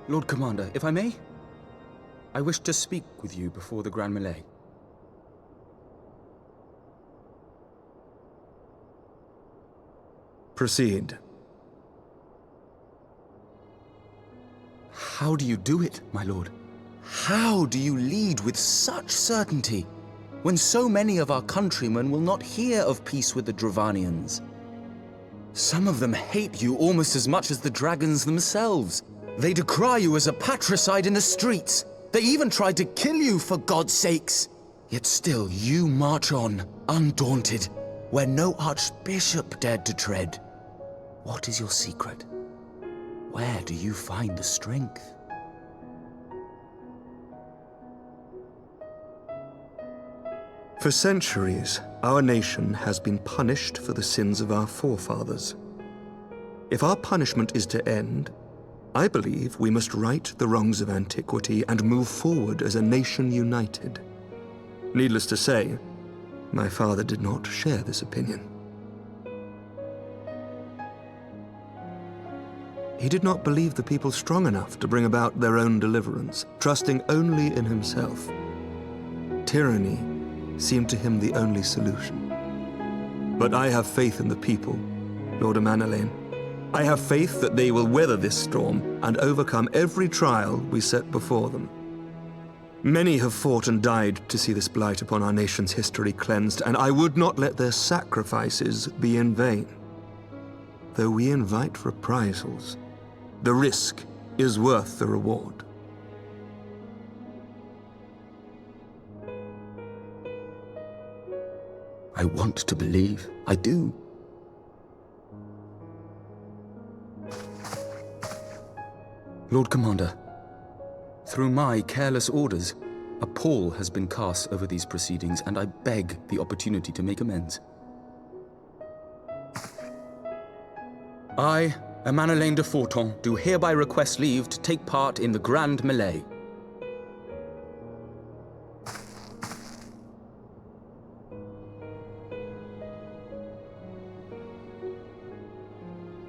Lord Commander, if I may, I wish to speak with you before the Grand Melee. Proceed. How do you do it, my lord? How do you lead with such certainty, when so many of our countrymen will not hear of peace with the Dravanians? Some of them hate you almost as much as the dragons themselves. They decry you as a patricide in the streets. They even tried to kill you, for God's sakes. Yet still you march on, undaunted, where no archbishop dared to tread. What is your secret? Where do you find the strength? For centuries, our nation has been punished for the sins of our forefathers. If our punishment is to end, I believe we must right the wrongs of antiquity and move forward as a nation united. Needless to say, my father did not share this opinion. He did not believe the people strong enough to bring about their own deliverance, trusting only in himself. Tyranny seemed to him the only solution. But I have faith in the people, Lord Amanalain. I have faith that they will weather this storm and overcome every trial we set before them. Many have fought and died to see this blight upon our nation's history cleansed, and I would not let their sacrifices be in vain. Though we invite reprisals, the risk is worth the reward. I want to believe. I do. Lord Commander, through my careless orders, a pall has been cast over these proceedings, and I beg the opportunity to make amends. I, Amanalain de Forton, do hereby request leave to take part in the Grand Melee.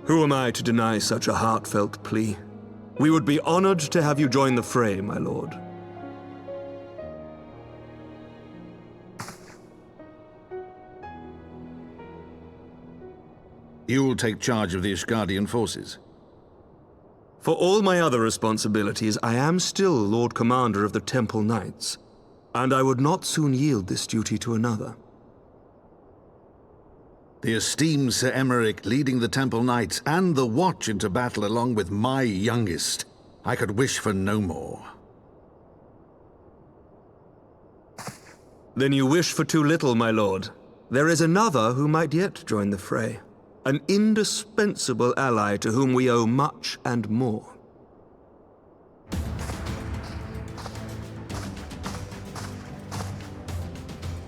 Who am I to deny such a heartfelt plea? We would be honored to have you join the fray, my lord. You'll take charge of the Ishgardian forces? For all my other responsibilities, I am still Lord Commander of the Temple Knights, and I would not soon yield this duty to another. The esteemed Sir Emeric leading the Temple Knights and the Watch into battle along with my youngest. I could wish for no more. Then you wish for too little, my lord. There is another who might yet join the fray. An indispensable ally to whom we owe much and more.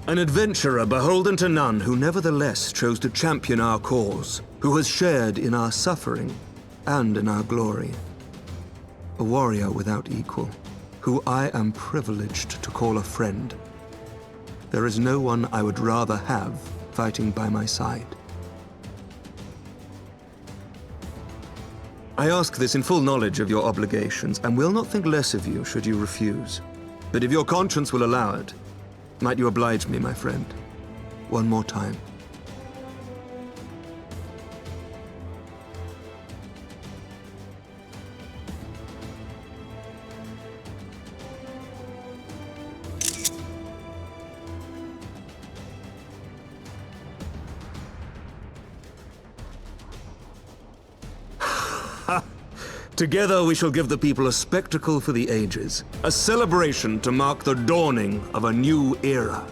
An adventurer beholden to none who nevertheless chose to champion our cause, who has shared in our suffering and in our glory. A warrior without equal, who I am privileged to call a friend. There is no one I would rather have fighting by my side. I ask this in full knowledge of your obligations, and will not think less of you should you refuse. But if your conscience will allow it, might you oblige me, my friend, one more time? Together we shall give the people a spectacle for the ages, a celebration to mark the dawning of a new era.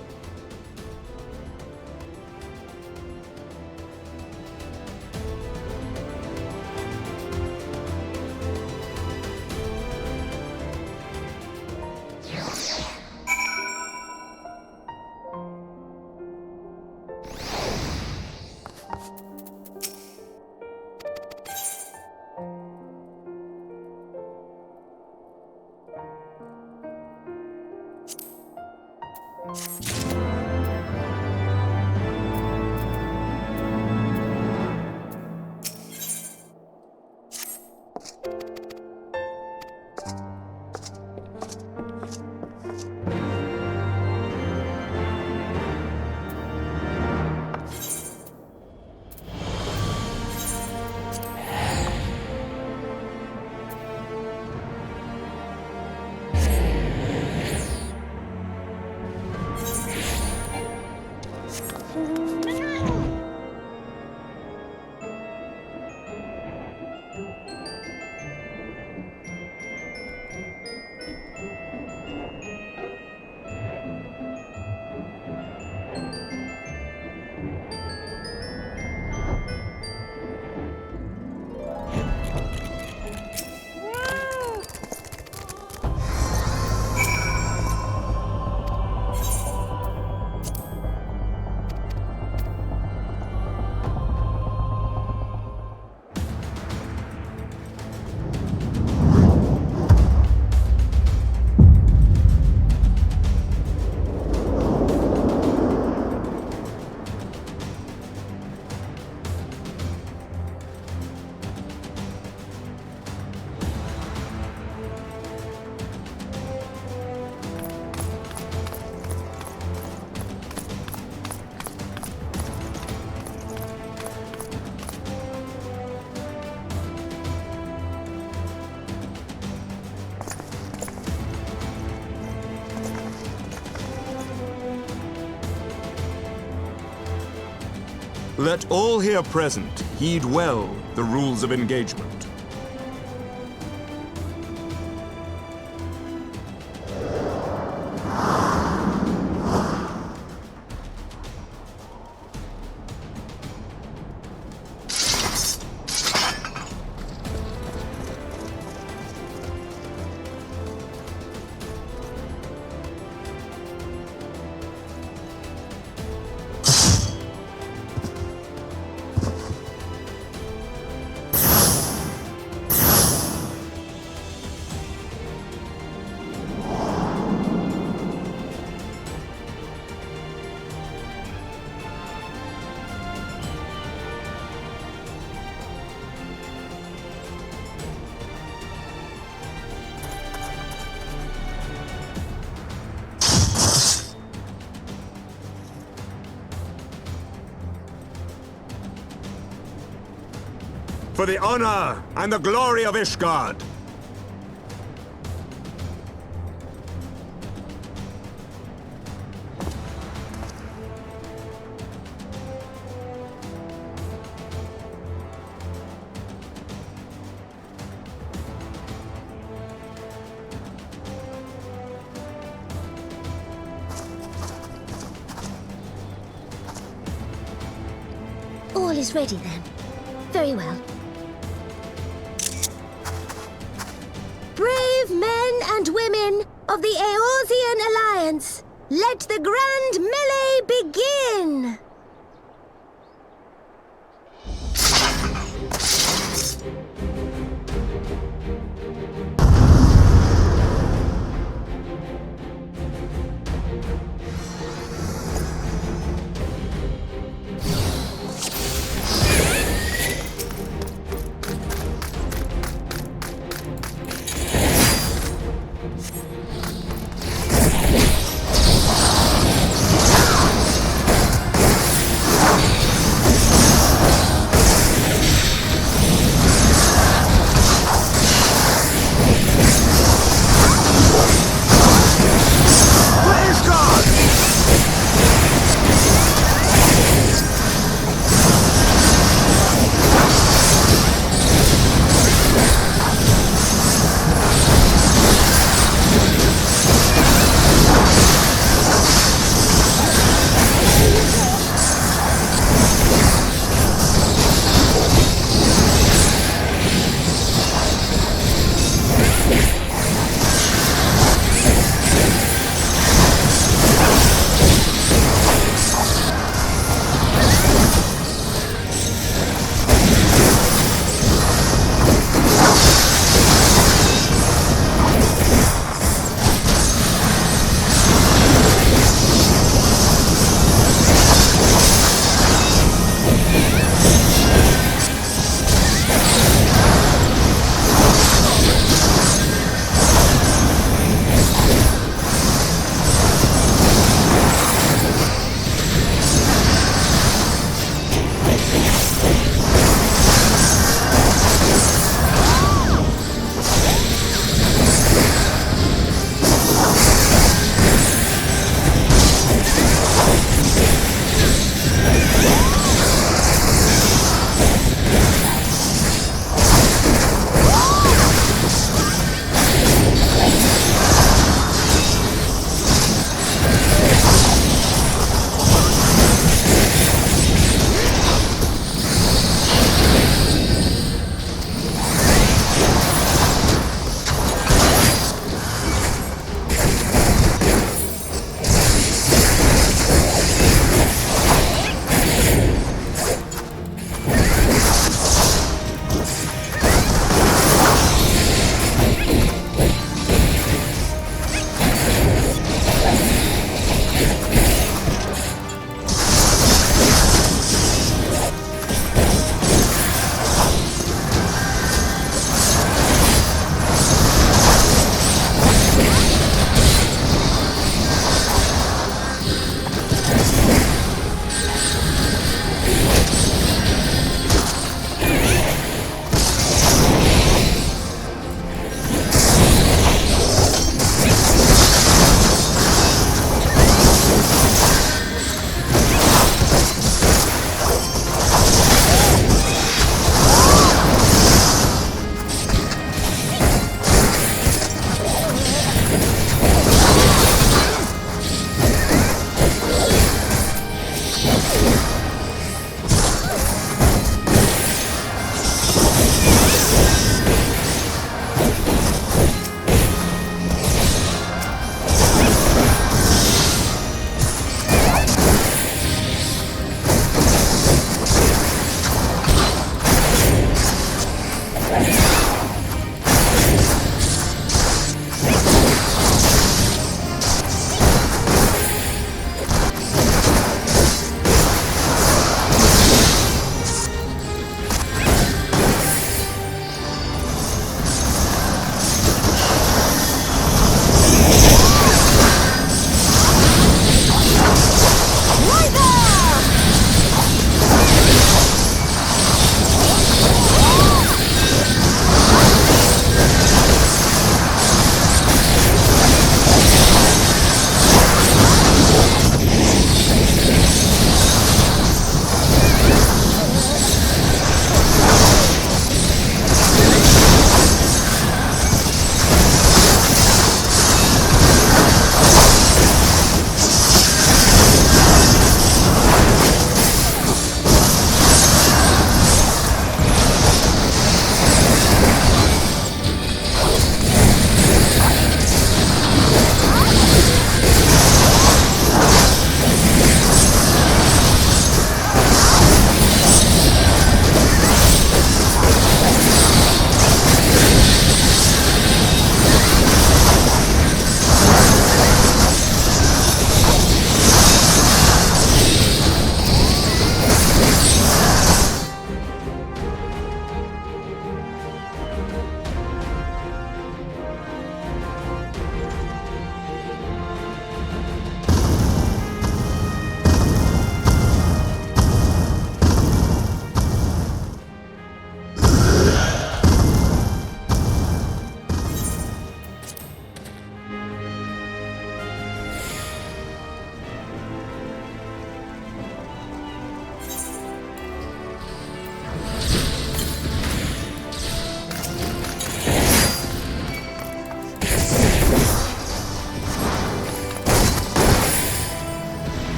Let all here present heed well the rules of engagement. For the honor and the glory of Ishgard! All is ready then. Very well. Brave men and women of the Eorzean Alliance, let the grand melee begin!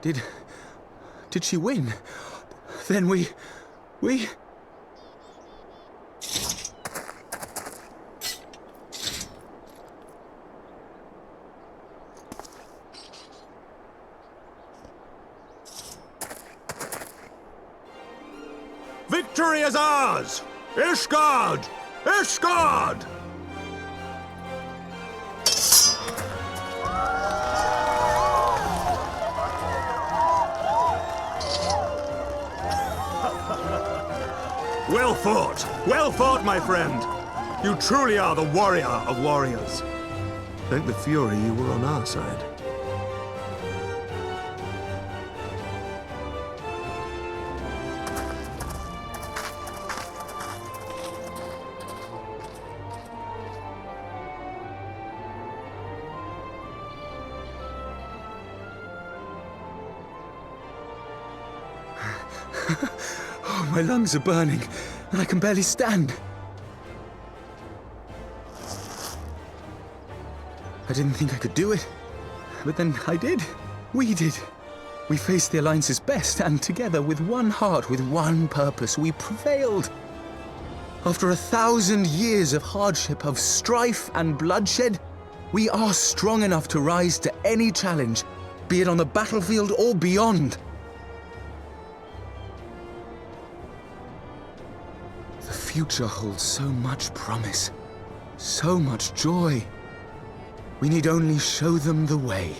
Did she win? Then we... Victory is ours! Ishgard! Ishgard! Well fought! Well fought, my friend! You truly are the warrior of warriors. Thank the Fury you were on our side. Oh, my lungs are burning, and I can barely stand. I didn't think I could do it, but then I did. We did. We faced the Alliance's best, and together, with one heart, with one purpose, we prevailed. After 1,000 years of hardship, of strife and bloodshed, we are strong enough to rise to any challenge, be it on the battlefield or beyond. The future holds so much promise, so much joy. We need only show them the way.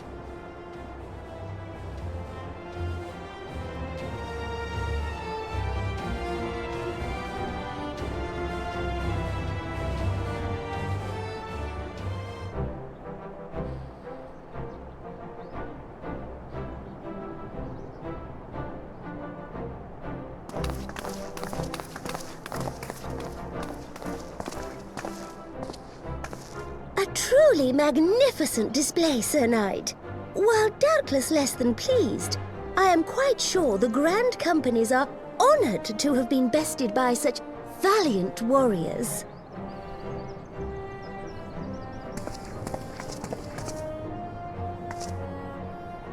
A truly magnificent display, Sir Knight. While doubtless less than pleased, I am quite sure the Grand Companies are honored to have been bested by such valiant warriors.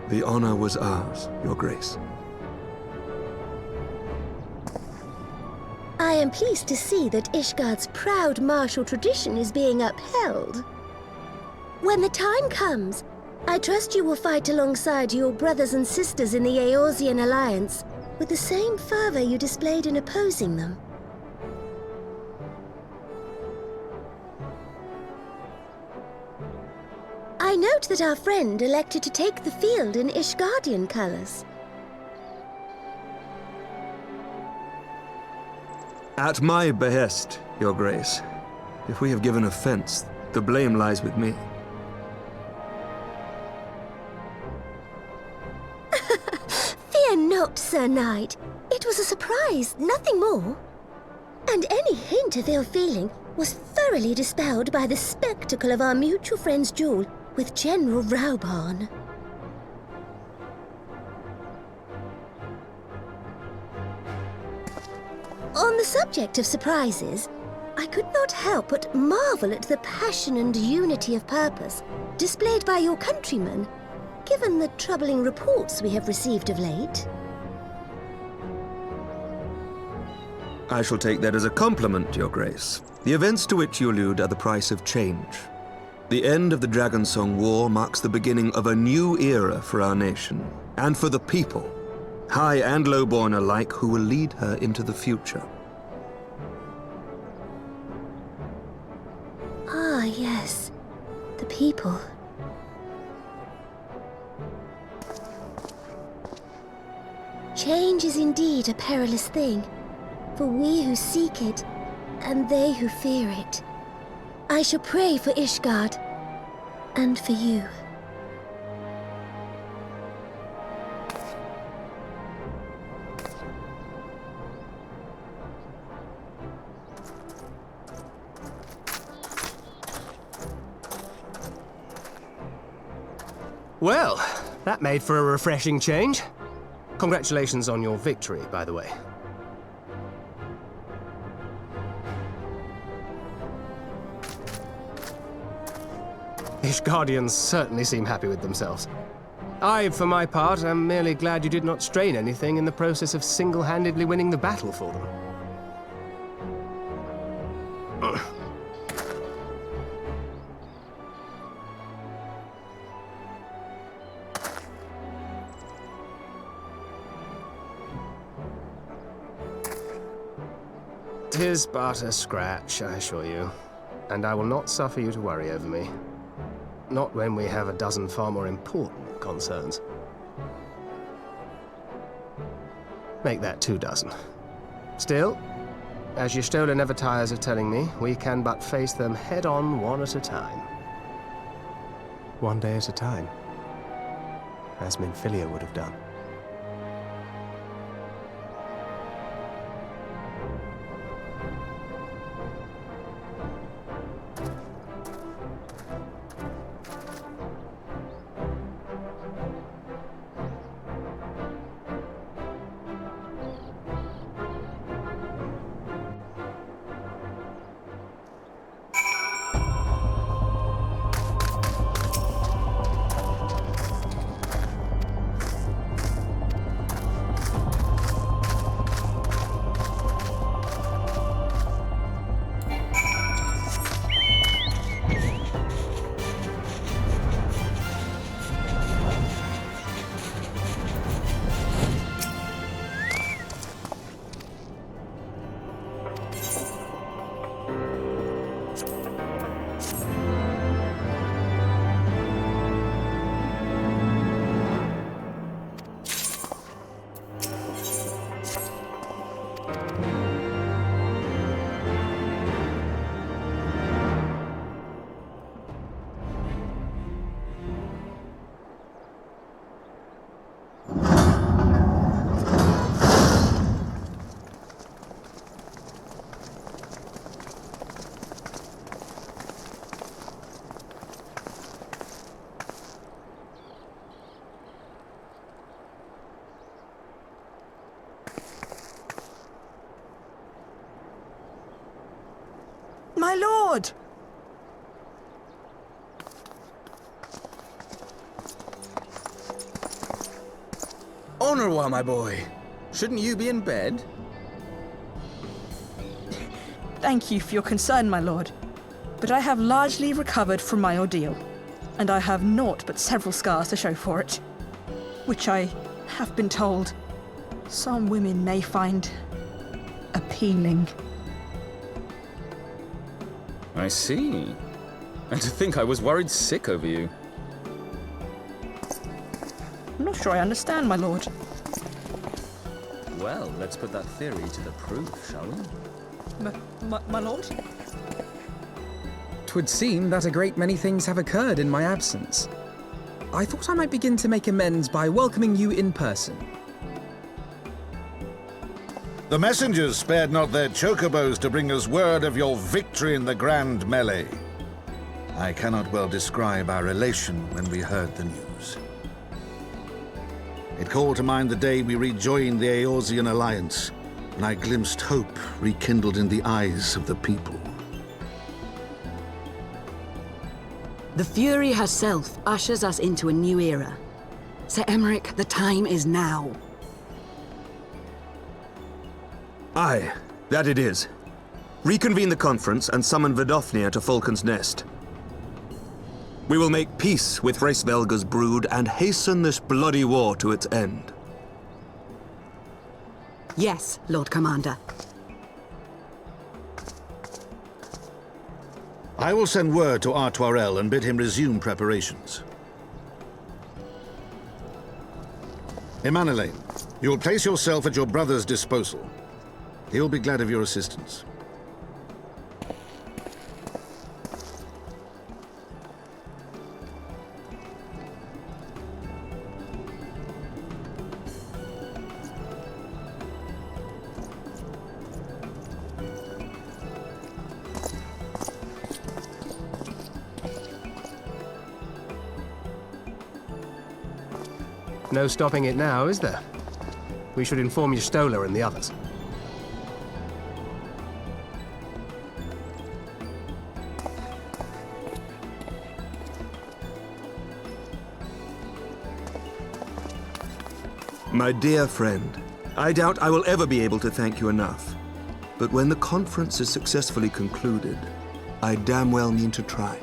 The honor was ours, Your Grace. I am pleased to see that Ishgard's proud martial tradition is being upheld. When the time comes, I trust you will fight alongside your brothers and sisters in the Eorzean Alliance with the same fervor you displayed in opposing them. I note that our friend elected to take the field in Ishgardian colors. At my behest, Your Grace. If we have given offense, the blame lies with me. Fear not, Sir Knight. It was a surprise, nothing more. And any hint of ill feeling was thoroughly dispelled by the spectacle of our mutual friend's duel with General Raubarn. On the subject of surprises, I could not help but marvel at the passion and unity of purpose displayed by your countrymen, given the troubling reports we have received of late. I shall take that as a compliment, Your Grace. The events to which you allude are the price of change. The end of the Dragonsong War marks the beginning of a new era for our nation, and for the people, high and lowborn alike, who will lead her into the future. Ah, yes. The people. Change is indeed a perilous thing, for we who seek it, and they who fear it. I shall pray for Ishgard, and for you. Well, that made for a refreshing change. Congratulations on your victory, by the way. Ishgardians certainly seem happy with themselves. I, for my part, am merely glad you did not strain anything in the process of single-handedly winning the battle for them. Tis but a scratch, I assure you, and I will not suffer you to worry over me. Not when we have a dozen far more important concerns. Make that 24. Still, as your Stola never tires of telling me, we can but face them head-on one at a time. One day at a time, as Minfilia would have done. My lord! Honorwa, my boy. Shouldn't you be in bed? Thank you for your concern, my lord. But I have largely recovered from my ordeal, and I have naught but several scars to show for it, which I have been told some women may find appealing. I see. And to think I was worried sick over you. I'm not sure I understand, my lord. Well, let's put that theory to the proof, shall we? My lord? 'Twould seem that a great many things have occurred in my absence. I thought I might begin to make amends by welcoming you in person. The messengers spared not their chocobos to bring us word of your victory in the grand melee. I cannot well describe our elation when we heard the news. It called to mind the day we rejoined the Eorzean alliance, and I glimpsed hope rekindled in the eyes of the people. The Fury herself ushers us into a new era. Sir Emmerich, the time is now. Aye, that it is. Reconvene the conference and summon Vidofnir to Falcon's Nest. We will make peace with Hraesvelga's brood and hasten this bloody war to its end. Yes, Lord Commander. I will send word to Artoirel and bid him resume preparations. Emmanuel, you will place yourself at your brother's disposal. He will be glad of your assistance. No stopping it now, is there? We should inform your Stola and the others. My dear friend, I doubt I will ever be able to thank you enough. But when the conference is successfully concluded, I damn well mean to try.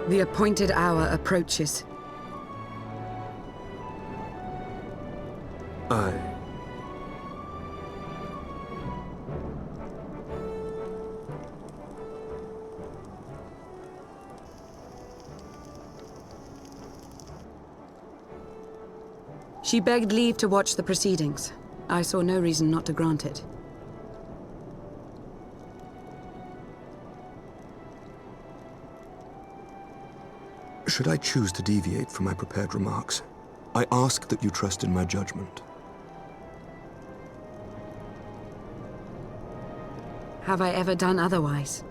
The appointed hour approaches. Aye. She begged leave to watch the proceedings. I saw no reason not to grant it. Should I choose to deviate from my prepared remarks, I ask that you trust in my judgment. Have I ever done otherwise?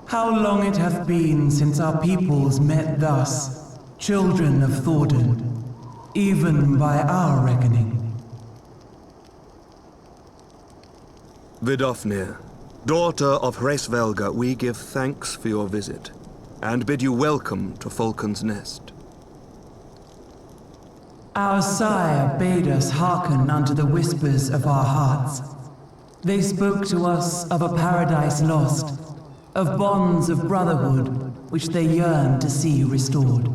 How long it hath been since our peoples met thus, children of Thordan, even by our reckoning. Vidofnir, daughter of Hraesvelga, we give thanks for your visit, and bid you welcome to Falcon's Nest. Our sire bade us hearken unto the whispers of our hearts. They spoke to us of a paradise lost, of bonds of brotherhood which they yearn to see restored.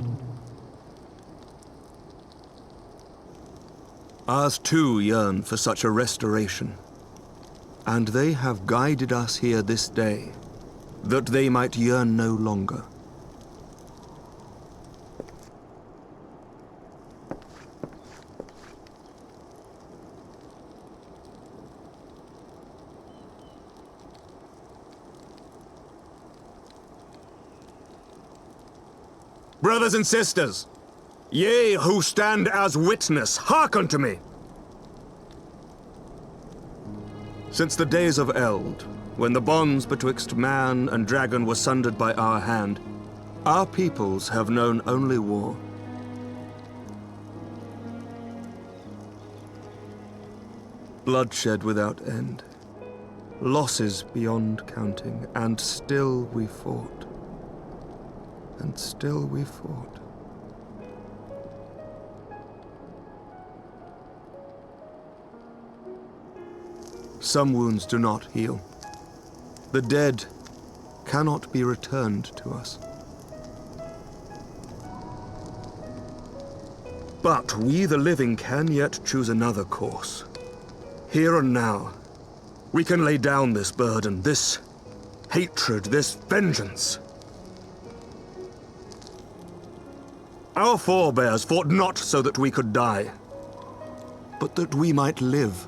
Ours too yearn for such a restoration, and they have guided us here this day, that they might yearn no longer. Brothers and sisters, ye who stand as witness, hearken to me! Since the days of Eld, when the bonds betwixt man and dragon were sundered by our hand, our peoples have known only war. Bloodshed without end, losses beyond counting, and still we fought. And still we fought. Some wounds do not heal. The dead cannot be returned to us. But we, the living, can yet choose another course. Here and now, we can lay down this burden, this hatred, this vengeance. Our forebears fought not so that we could die, but that we might live.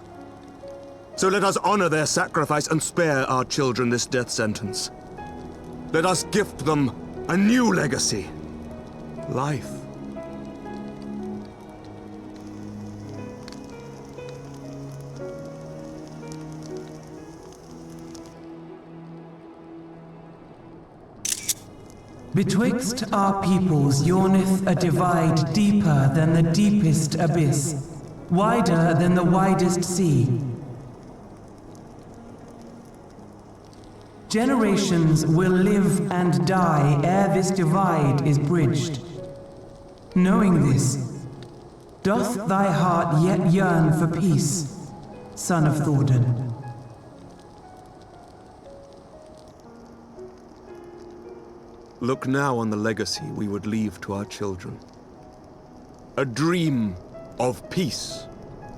So let us honor their sacrifice and spare our children this death sentence. Let us gift them a new legacy. Life. Betwixt our peoples yawneth a divide deeper than the deepest abyss, wider than the widest sea. Generations will live and die ere this divide is bridged. Knowing this, doth thy heart yet yearn for peace, son of Thordan? Look now on the legacy we would leave to our children. A dream of peace,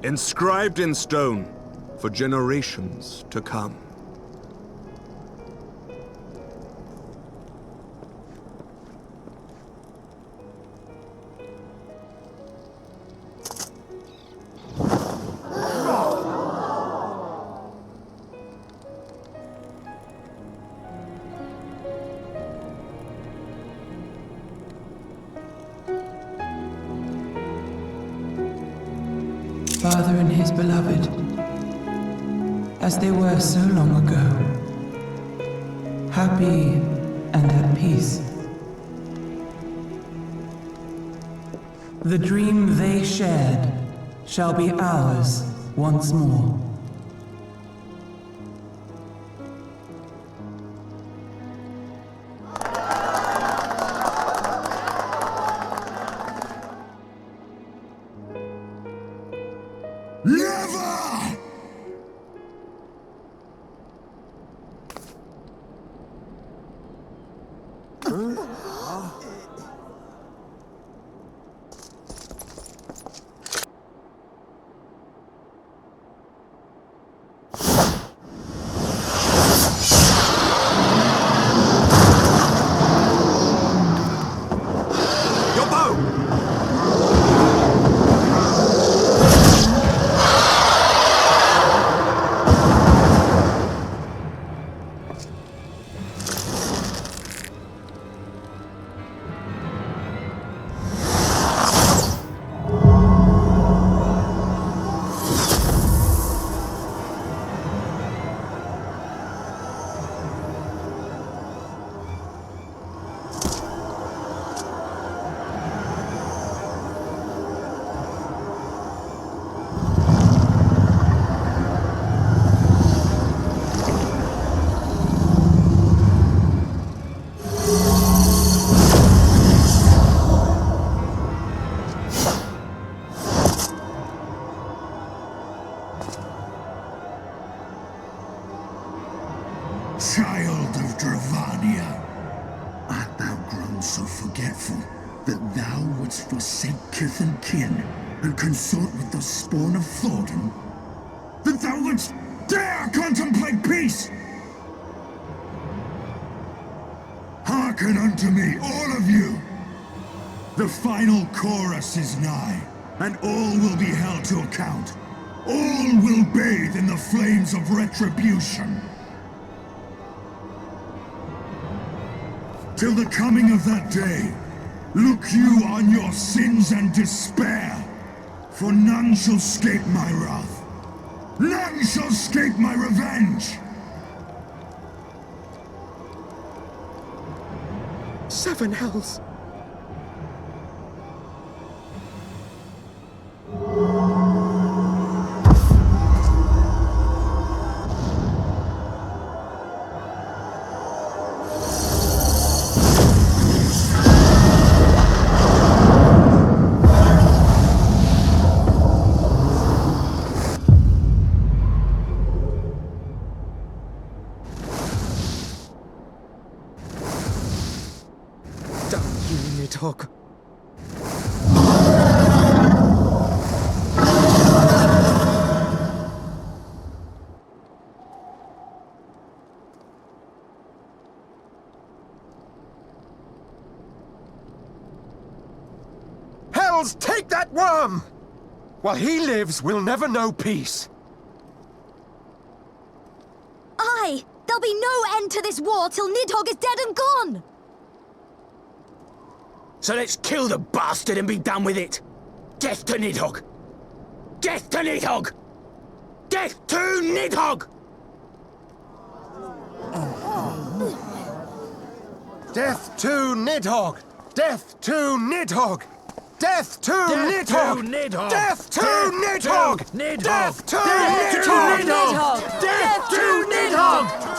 inscribed in stone for generations to come. Father and his beloved, as they were so long ago, happy and at peace. The dream they shared shall be ours once more. Never! Your bow! Child of Dravania, art thou grown so forgetful that thou wouldst forsake kith and kin and consort with the spawn of Thordan? That thou wouldst dare contemplate peace? Hearken unto me, all of you! The final chorus is nigh, and all will be held to account. All will bathe in the flames of retribution. Till the coming of that day, look you on your sins and despair, for none shall escape my wrath. None shall escape my revenge! 7 hells. Done. that worm! While he lives, we'll never know peace. Aye! There'll be no end to this war till Nidhogg is dead and gone! So let's kill the bastard and be done with it! Death to Nidhogg! Death to Nidhogg! Death to Nidhogg! Death to Nidhogg! Death to Nidhogg! Death to Nidhogg! Death to Nidhogg! Death to Nidhogg! Death to Nidhogg!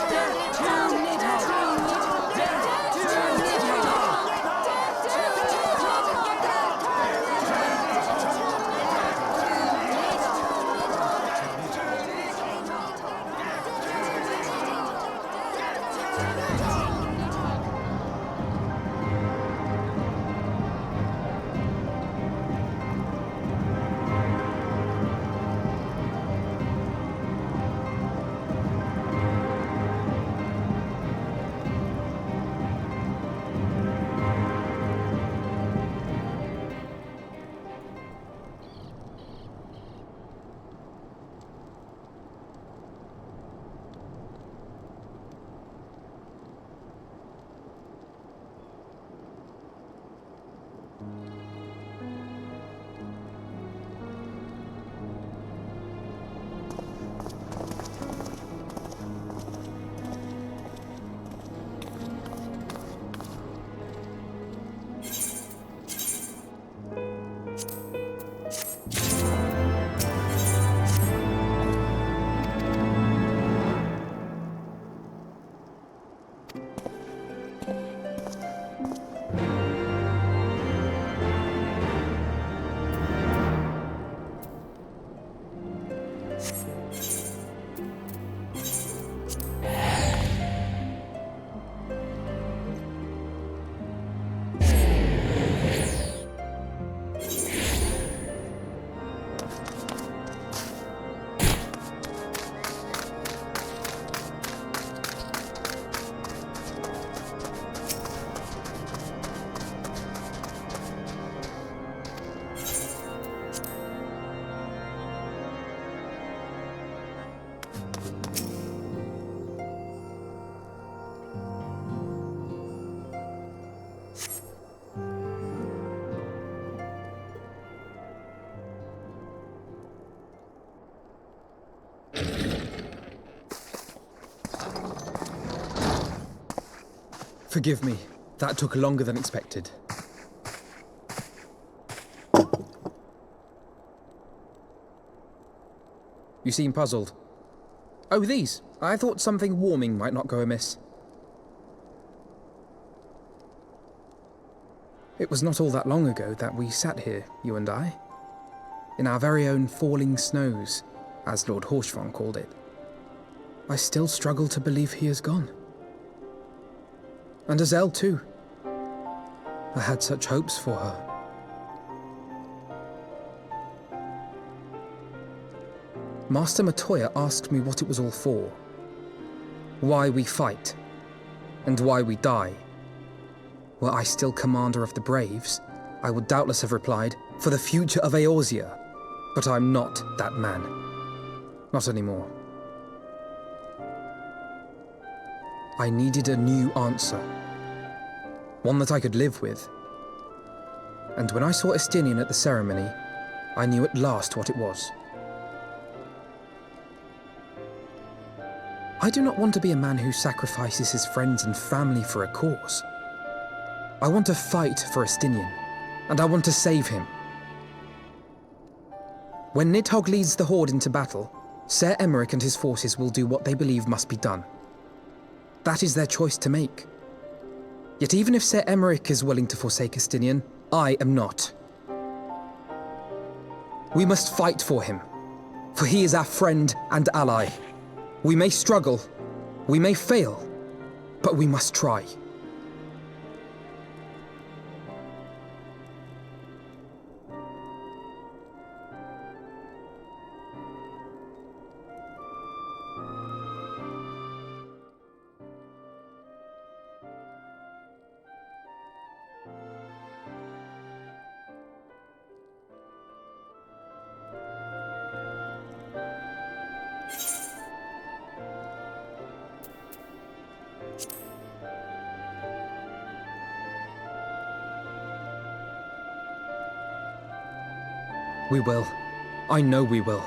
Forgive me. That took longer than expected. You seem puzzled. Oh, these. I thought something warming might not go amiss. It was not all that long ago that we sat here, you and I. In our very own falling snows, as Lord Horshvon called it. I still struggle to believe he is gone. And Azelle too. I had such hopes for her. Master Matoya asked me what it was all for. Why we fight. And why we die. Were I still commander of the Braves, I would doubtless have replied, for the future of Eorzea. But I'm not that man. Not anymore. I needed a new answer. One that I could live with. And when I saw Estinian at the ceremony, I knew at last what it was. I do not want to be a man who sacrifices his friends and family for a cause. I want to fight for Estinian, and I want to save him. When Nidhogg leads the Horde into battle, Ser Emmerich and his forces will do what they believe must be done. That is their choice to make. Yet even if Ser Emmerich is willing to forsake Estinian, I am not. We must fight for him, for he is our friend and ally. We may struggle, we may fail, but we must try. We will. I know we will.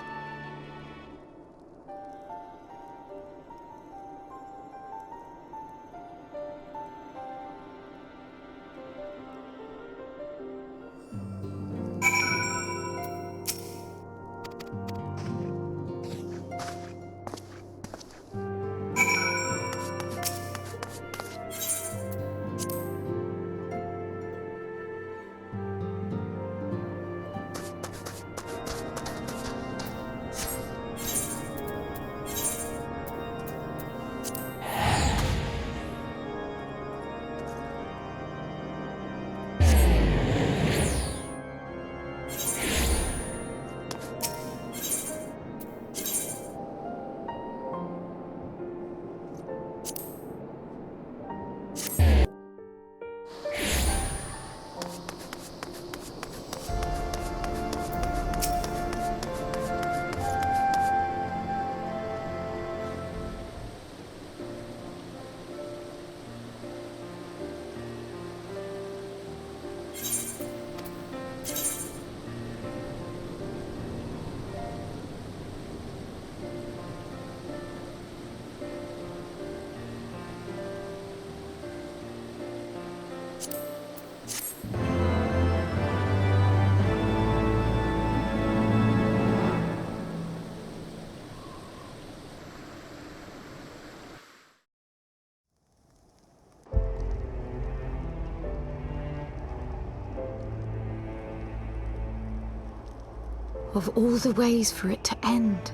Of all the ways for it to end.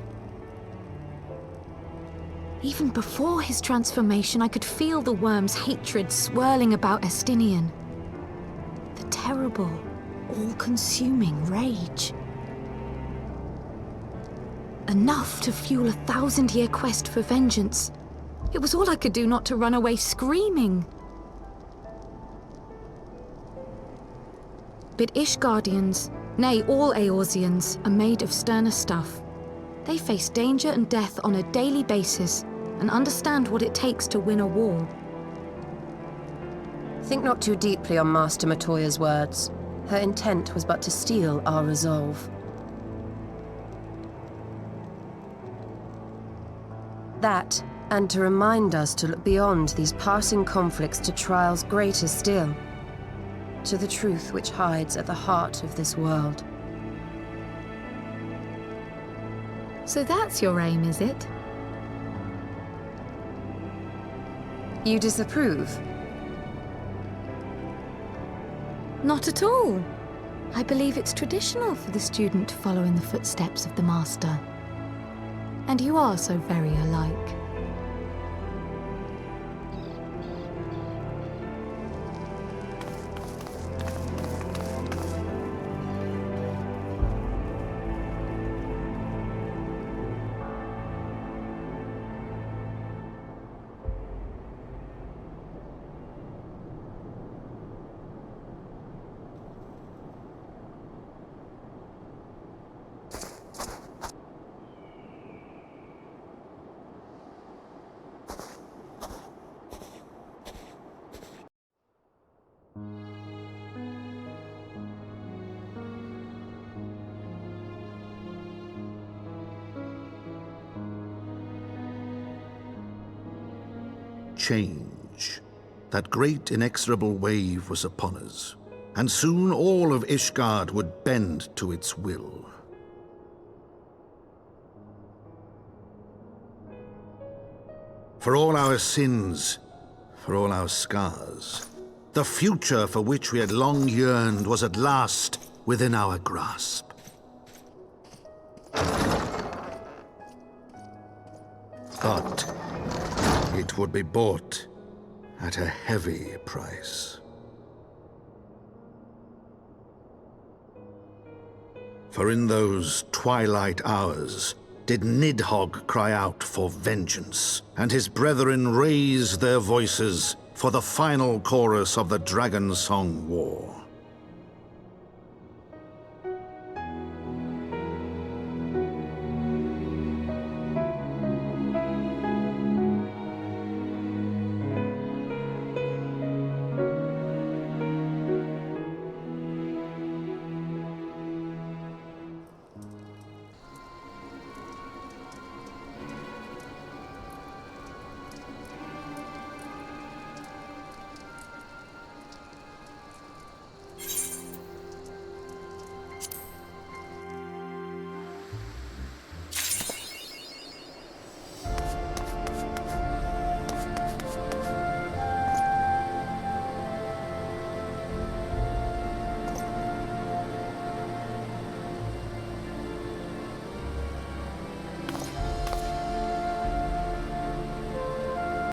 Even before his transformation, I could feel the worm's hatred swirling about Estinian. The terrible, all-consuming rage. Enough to fuel a 1000-year quest for vengeance. It was all I could do not to run away screaming. But Ishgardians, nay, all Eorzeans, are made of sterner stuff. They face danger and death on a daily basis and understand what it takes to win a war. Think not too deeply on Master Matoya's words. Her intent was but to steal our resolve. That, and to remind us to look beyond these passing conflicts to trials greater still, to the truth which hides at the heart of this world. So that's your aim, is it? You disapprove? Not at all. I believe it's traditional for the student to follow in the footsteps of the master. And you are so very alike. Change. That great inexorable wave was upon us, and soon all of Ishgard would bend to its will. For all our sins, for all our scars, the future for which we had long yearned was at last within our grasp. But it would be bought at a heavy price. For in those twilight hours did Nidhogg cry out for vengeance, and his brethren raise their voices for the final chorus of the Dragon Song War.